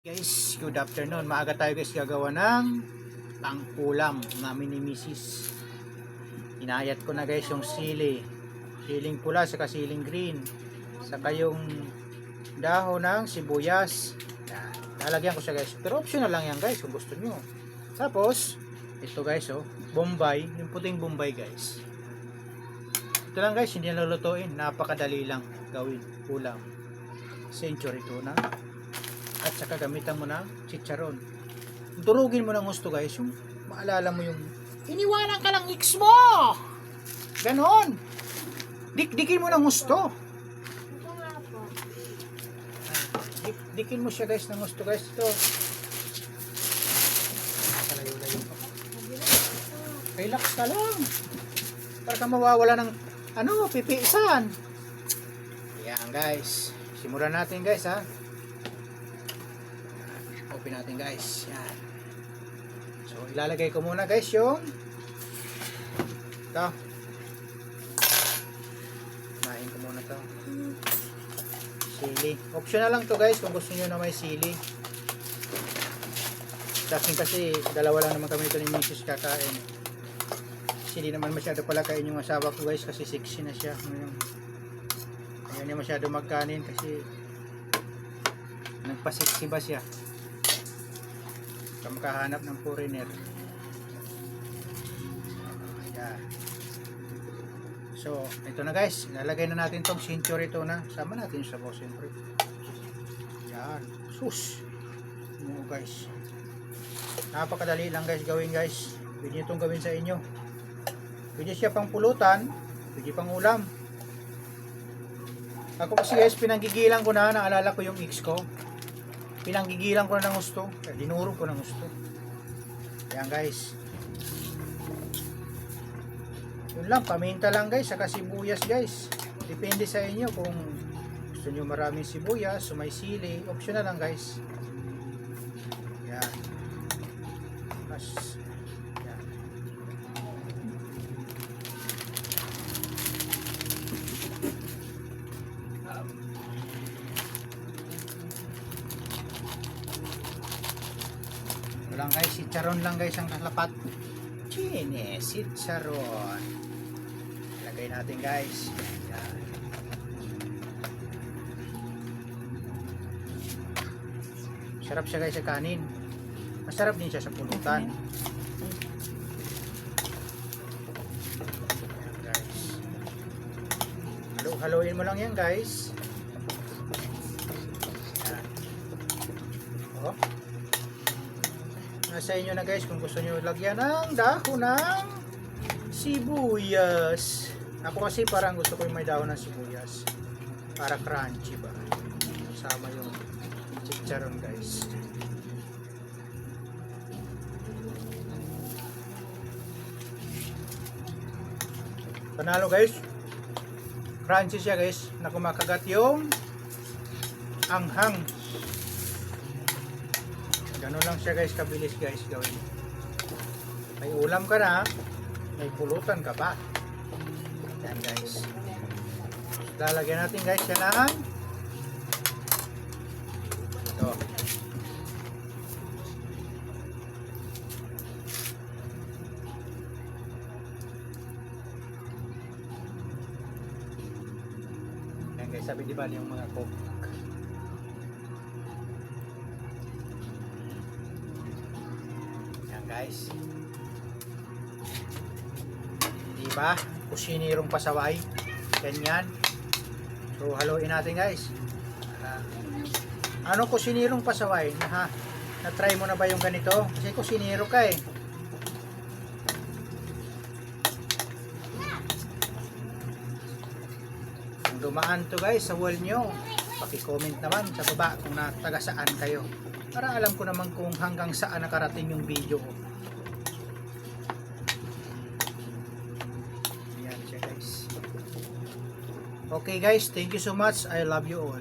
Guys, good afternoon. Maaga tayo guys gagawa ng pang-ulam namin ni Mrs. Inayat ko na guys yung sili. Siling pula saka siling green. Saka yung dahon ng sibuyas. Yan. Lalagyan ko siya guys. Pero optional lang yan guys kung gusto nyo. Tapos, ito guys Bombay. Yung puting Bombay guys. Ito lang guys, hindi na lulutuin. Napakadali lang gawin. Ulam. Century tuna. At saka gamitan mo ng chicharon. Durugin mo ng gusto guys, yung maalala mo yung iniwanan ka lang X mo. Ganon. Dikin mo ng gusto. Dikin mo siya guys ng gusto guys. Ito. Relax ka lang. Para ka mawawala ng pipiisan. Ayan guys. Simulan natin guys ha. Open natin guys. Yan. So ilalagay ko muna guys yung ito. Kumain ko muna to. Sili. Optional lang to guys kung gusto niyo na may sili. Kasi dalawa lang naman kami ito ni Mrs. kakain. Sili naman masyado pala kain yung asawa ko guys kasi 60 na siya ngayon. Ayaw niya masyado magkanin kasi nagpa-60 ba siya. Makahanap ng foreigner. Ayan. So, ito na guys. Ilalagay na natin tong century tuna. Sama natin sa boss siyempre. Ayan. Sus. Ano guys. Napakadali lang guys gawin guys. Pwede itong gawin sa inyo. Pwede siya pang pulutan. Pwede pang ulam. Ako kasi guys, pinanggigilan ko na. Naalala ko yung ex ko. Pinanggigilan ko na ng gusto. Dinuro ko ng gusto. Ayan guys. Yun lang. Paminta lang guys. Saka sibuyas guys. Depende sa inyo kung gusto nyo maraming sibuyas o may sili. Optional lang guys. Ayan. Mas. Ayan. Lang guys, chicharon lang guys ang kalapat. Chicharon. Lagay natin guys. Yan. Sarap siya guys sa kanin. Masarap din siya sa pulutan. Yan guys. Halo-haloin mo lang yan guys. Yan. Oh. Nasa inyo na guys kung gusto nyo lagyan ng dahon ng sibuyas. Ako kasi parang gusto ko yung may dahon ng sibuyas para crunchy ba. Kasama yung chicharon guys. Panalo guys. Crunchy siya guys. Na kumakagat yung anghang. Ganun lang siya guys, kabilis guys gawin. May ulam ka na, may pulutan ka pa. Yan guys. Lalagyan natin guys yan ng ito. Yan guys, sabi diba yung mga cook. Guys, diba kusinirong pasaway ganyan. So haluin natin guys. Ano kusinirong pasaway na try mo na ba yung ganito kasi kusiniro ka kung dumaan to guys sa wall nyo, paki-comment naman sa baba kung taga saan kayo para alam ko naman kung hanggang saan nakarating yung video ko. Okay guys, thank you so much. I love you all.